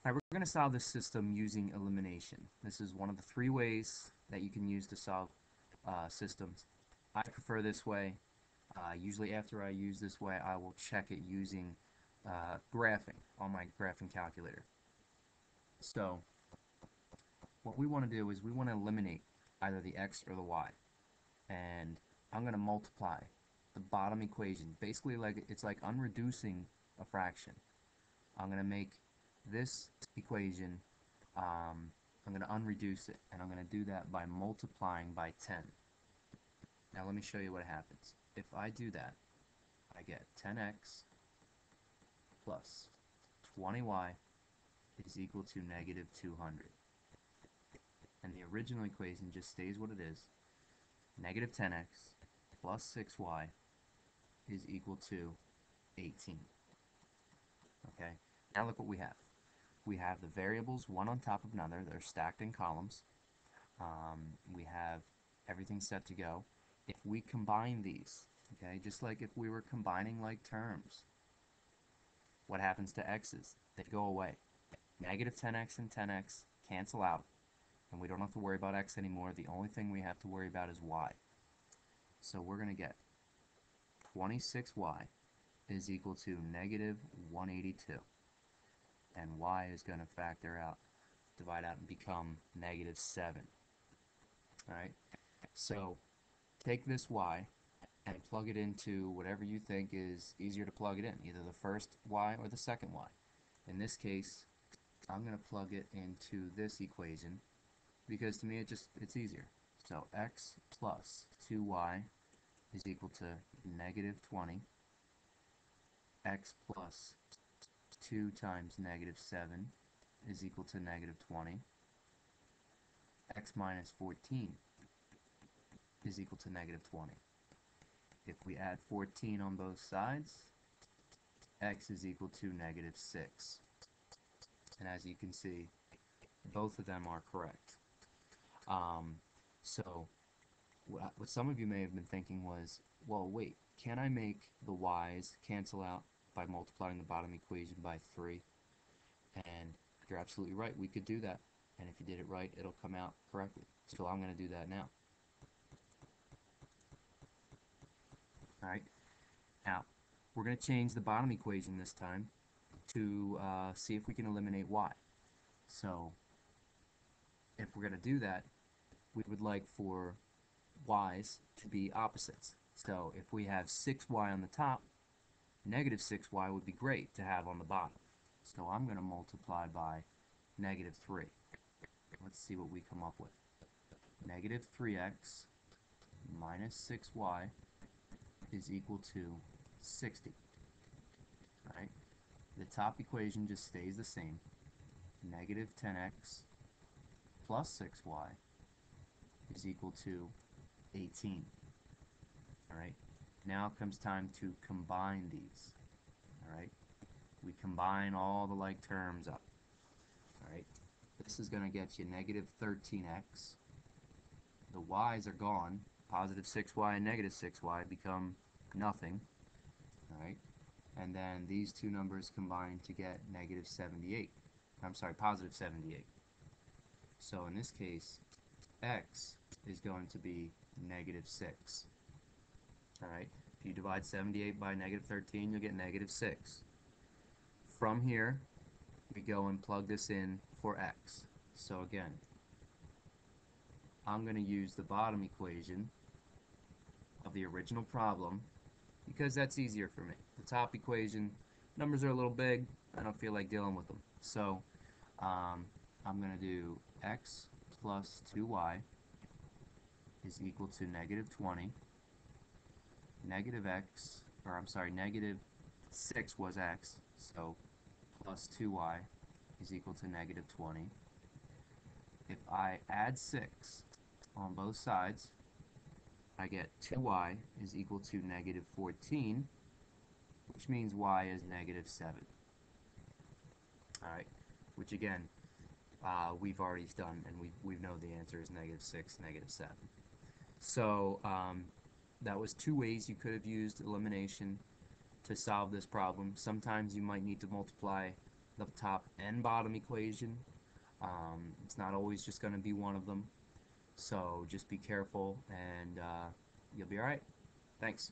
All right, we're going to solve this system using elimination. This is one of the three ways that you can use to solve systems. I prefer this way. Usually after I use this way, I will check it using graphing on my graphing calculator. So what we want to do is we want to eliminate either the x or the y. And I'm going to multiply the bottom equation. Basically, it's like unreducing a fraction. I'm going to make this equation, I'm going to unreduce it, and I'm going to do that by multiplying by 10. Now let me show you what happens. If I do that, I get 10x plus 20y is equal to negative 200. And the original equation just stays what it is. Negative 10x plus 6y is equal to 18. Okay, now look what we have. We have the variables one on top of another. They're stacked in columns. We have everything set to go. If we combine these, okay, just like if we were combining like terms, what happens to x's? They go away. Negative 10x and 10x cancel out, and we don't have to worry about x anymore. The only thing we have to worry about is y. So we're going to get 26y is equal to negative 182. And y is going to factor out, divide out, and become negative 7. Alright, so take this y and plug it into whatever you think is easier to plug it in, either the first y or the second y. In this case, I'm going to plug it into this equation because to me it's easier. So x plus 2y is equal to negative 20. X plus 2 times negative 7 is equal to negative 20. X minus 14 is equal to negative 20. If we add 14 on both sides, x is equal to negative 6. And as you can see, both of them are correct. So what some of you may have been thinking was, well, wait, can I make the y's cancel out by multiplying the bottom equation by 3? And you're absolutely right, we could do that. And if you did it right, it'll come out correctly. So I'm going to do that now. Alright, now we're going to change the bottom equation this time to see if we can eliminate y. So if we're going to do that, we would like for y's to be opposites. So if we have 6y on the top, negative 6y would be great to have on the bottom. So I'm going to multiply by negative 3. Let's see what we come up with. Negative 3x minus 6y is equal to 60. Alright, the top equation just stays the same. Negative 10x plus 6y is equal to 18. Alright, now it comes time to combine these. Alright, we combine all the like terms up. Alright, this is going to get you negative 13x. The y's are gone. Positive 6y and negative 6y become nothing. Alright, and then these two numbers combine to get negative 78. I'm sorry, positive 78. So in this case, x is going to be negative 6. Alright, if you divide 78 by negative 13, you'll get negative 6. From here, we go and plug this in for x. So again, I'm going to use the bottom equation of the original problem because that's easier for me. The top equation, numbers are a little big. I don't feel like dealing with them. So I'm going to do x plus 2y is equal to negative 20. Negative x, or I'm sorry, negative 6 was x, so plus 2y is equal to negative 20. If I add 6 on both sides, I get 2y is equal to negative 14, which means y is negative 7. Alright, which again, we've already done, and we know the answer is negative 6, negative 7. So that was two ways you could have used elimination to solve this problem. Sometimes you might need to multiply the top and bottom equation. It's not always just going to be one of them. So just be careful and you'll be alright. Thanks.